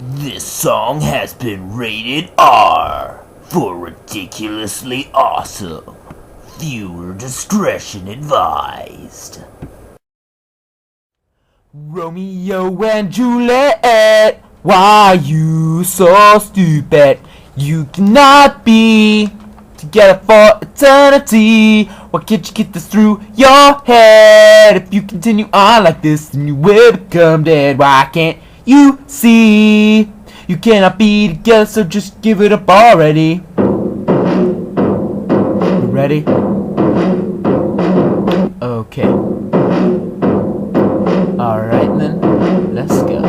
This song has been rated R for ridiculously awesome. Viewer discretion advised. Romeo and Juliet, why you so stupid? You cannot be together for eternity. Why can't you get this through your head? If you continue on like this, then you will become dead. Why can't you see? You cannot be together, so just give it up already. You ready? Okay. Alright then, let's go.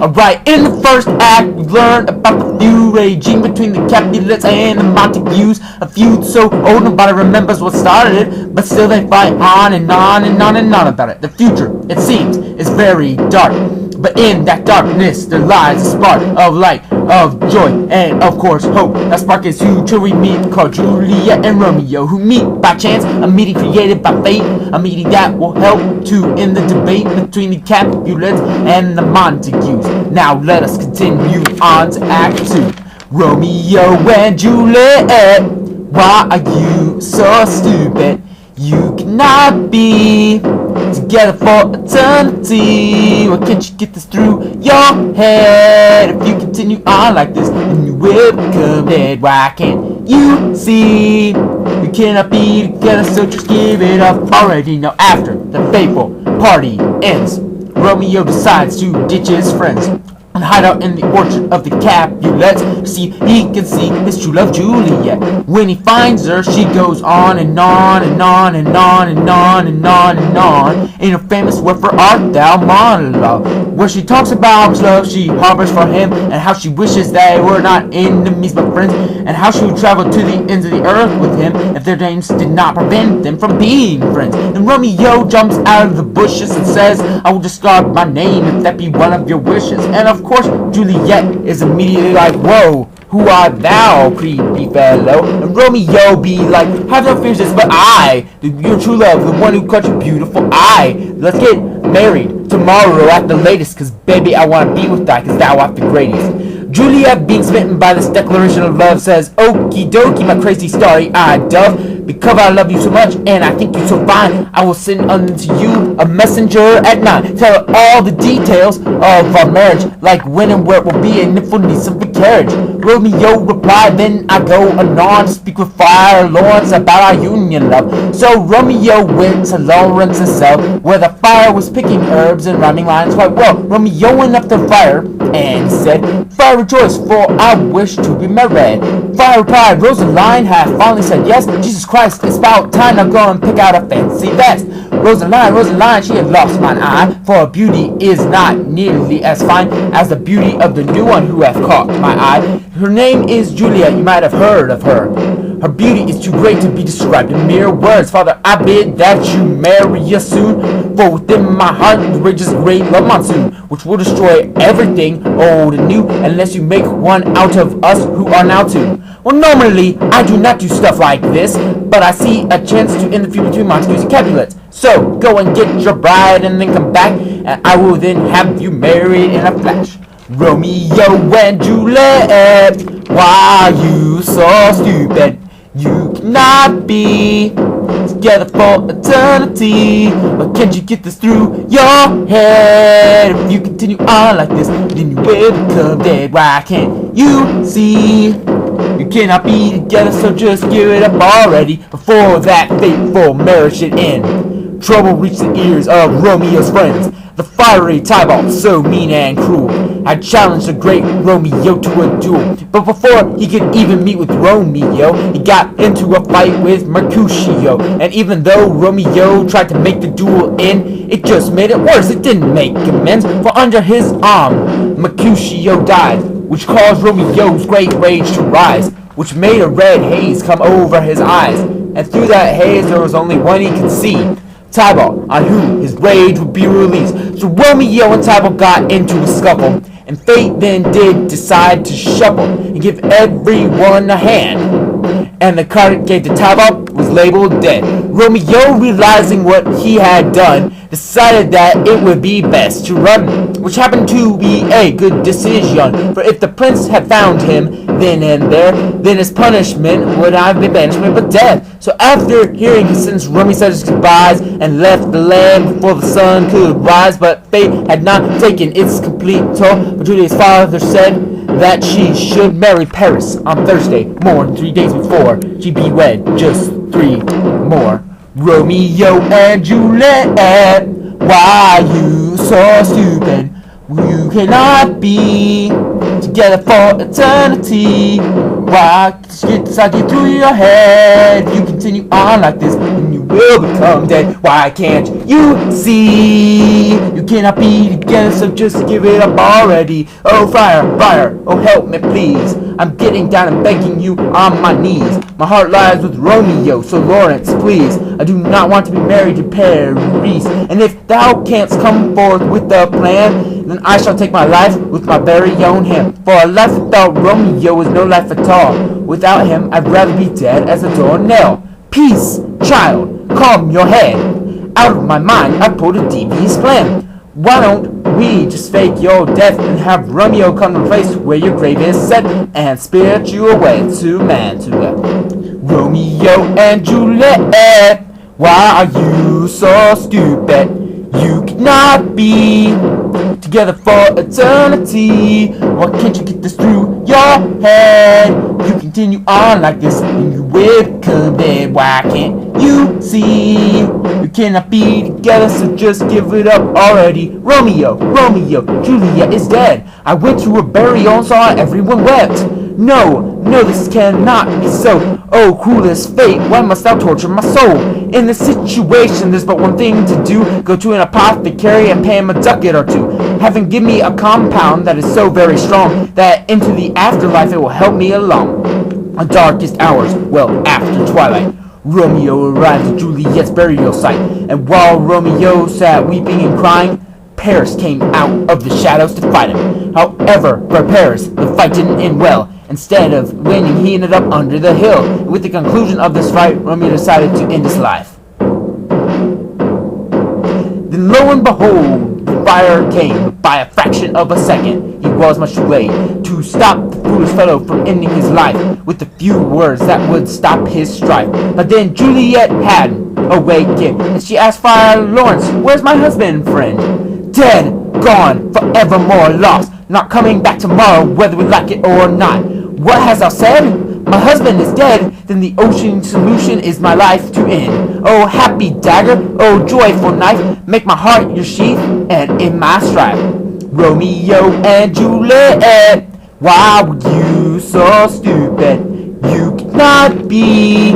Alright, in the first act, we learned about the feud raging between the Capulets and the Montagues. A feud so old nobody remembers what started it, but still they fight on and on and on and on about it. The future, it seems, is very dark. But in that darkness, there lies a spark of light, of joy, and of course hope. That spark is who we meet, called Juliet and Romeo, who meet by chance, a meeting created by fate, a meeting that will help to end the debate between the Capulets and the Montagues. Now let us continue on to Act 2. Romeo and Juliet, why are you so stupid? You cannot be together for eternity. Why can't you get this through your head? If you continue on like this, then you will become dead. Why can't you see? You cannot be together, so just give it up already. Now after the fateful party ends, Romeo decides to ditch his friends and hide out in the orchard of the Capulets to see if he can see his true love Juliet. When he finds her, she goes on and on and on and on and on and on and on in her famous "Wherefore art thou" monologue, where she talks about how much love she harbors for him and how she wishes they were not enemies but friends, and how she would travel to the ends of the earth with him if their names did not prevent them from being friends. And Romeo jumps out of the bushes and says, "I will discard my name if that be one of your wishes." And of course, Juliet is immediately like, "Whoa, who art thou, creepy fellow?" And Romeo be like, "Have no fears, it's but I, your true love, the one who caught your beautiful eye. Let's get married tomorrow at the latest, cause baby, I wanna be with thou, cause thou art the greatest." Juliet, being smitten by this declaration of love, says, "Okie dokie, my crazy starry-eyed dove, because I love you so much and I think you so fine, I will send unto you a messenger at night. Tell her all the details of our marriage, like when and where it will be, and if we'll need some carriage." Romeo replied, "Then I go anon to speak with Friar Lawrence about our union, love." So Romeo went to Lawrence's cell, where the friar was picking herbs and rhyming lines quite well. Romeo went up to the friar and said, "Friar, rejoice, for I wish to be married." Friar replied, "Rosaline hath finally said yes. Jesus Christ, it's about time, now go and pick out a fancy vest." Rosaline, she had lost mine eye, for her beauty is not nearly as fine as the beauty of the new one who hath caught my eye. Her name is Juliet, you might have heard of her. Her beauty is too great to be described in mere words. Father, I bid that you marry us soon, for within my heart rages a great love monsoon, which will destroy everything old and new, unless you make one out of us who are now two. Well, normally, I do not do stuff like this, but I see a chance to end the feud between Montagues and Capulets. So, go and get your bride and then come back, and I will then have you married in a flash. Romeo and Juliet, why are you so stupid? You cannot be together for eternity. Why can't you get this through your head? If you continue on like this, then you will become dead. Why can't you see? You cannot be together, so just give it up already before that fateful marriage should end. Trouble reached the ears of Romeo's friends. The fiery Tybalt, so mean and cruel, had challenged the great Romeo to a duel. But before he could even meet with Romeo, he got into a fight with Mercutio. And even though Romeo tried to make the duel end, it just made it worse. It didn't make amends, for under his arm Mercutio died, which caused Romeo's great rage to rise, which made a red haze come over his eyes. And through that haze there was only one he could see, Tybalt, on whom his rage would be released. So Romeo and Tybalt got into a scuffle, and fate then did decide to shuffle and give everyone a hand. And the card it gave to Tybalt was labeled dead. Romeo, realizing what he had done, decided that it would be best to run which happened to be a good decision. For if the prince had found him then and there, then his punishment would have been banishment but death. So after hearing his sentence, Romeo said his goodbyes and left the land before the sun could rise. But fate had not taken its complete toll. But Juliet's father said that she should marry Paris on Thursday morn, 3 days before she'd be wed. Just 3 more. Romeo and Juliet, why you so stupid? You cannot be together for eternity. Why it's like it through your head? You continue on like this and you will become dead. Why can't you see? You cannot be together, so just give it up already. Oh fire, oh help me please. I'm getting down and begging you on my knees. My heart lies with Romeo, so Lawrence, please. I do not want to be married to Paris. And if thou canst come forth with a plan, then I shall take my life with my very own hand. For a life without Romeo is no life at all. Without him, I'd rather be dead as a doornail. Peace, child, calm your head. Out of my mind, I pulled a devious plan. Why don't we just fake your death and have Romeo come to the place where your grave is set and spirit you away to Mantua? Romeo and Juliet, why are you so stupid? You cannot be together for eternity. Why can't you get this through your head? You continue on like this and you will become dead. Why can't you see? You cannot be together, so just give it up already. Romeo, Juliet is dead. I went to her burial and saw everyone wept. No, this cannot be so. Oh, cruelest fate, why must thou torture my soul? In this situation, there's but one thing to do. Go to an apothecary and pay him a ducat or two. Have him give me a compound that is so very strong that into the afterlife it will help me along. The darkest hours, well, after twilight, Romeo arrived at Juliet's burial site. And while Romeo sat weeping and crying, Paris came out of the shadows to fight him. However, for Paris, the fight didn't end well. Instead of winning, he ended up under the hill. And with the conclusion of this fight, Romeo decided to end his life. Then lo and behold, the fire came. By a fraction of a second, he was much too late to stop the foolish fellow from ending his life with a few words that would stop his strife. But then Juliet had awakened, and she asked Friar Lawrence, "Where's my husband and friend?" "Dead, gone, forevermore lost, not coming back tomorrow, whether we like it or not." "What hast thou said?" "My husband is dead, then the ocean solution is my life to end. Oh happy dagger, oh joyful knife, make my heart your sheath, and in my strife." Romeo and Juliet, why were you so stupid? You cannot be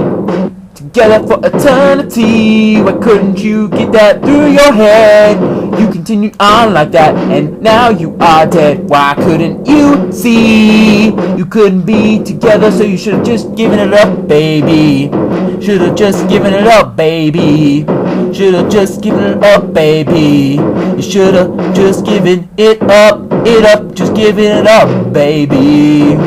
together for eternity. Why couldn't you get that through your head? You continued on like that, and now you are dead. Why couldn't you see? You couldn't be together, so you should have just given it up, baby. Should have just given it up, baby. Should have just given it up, baby. You should have just given it up, just giving it up, baby.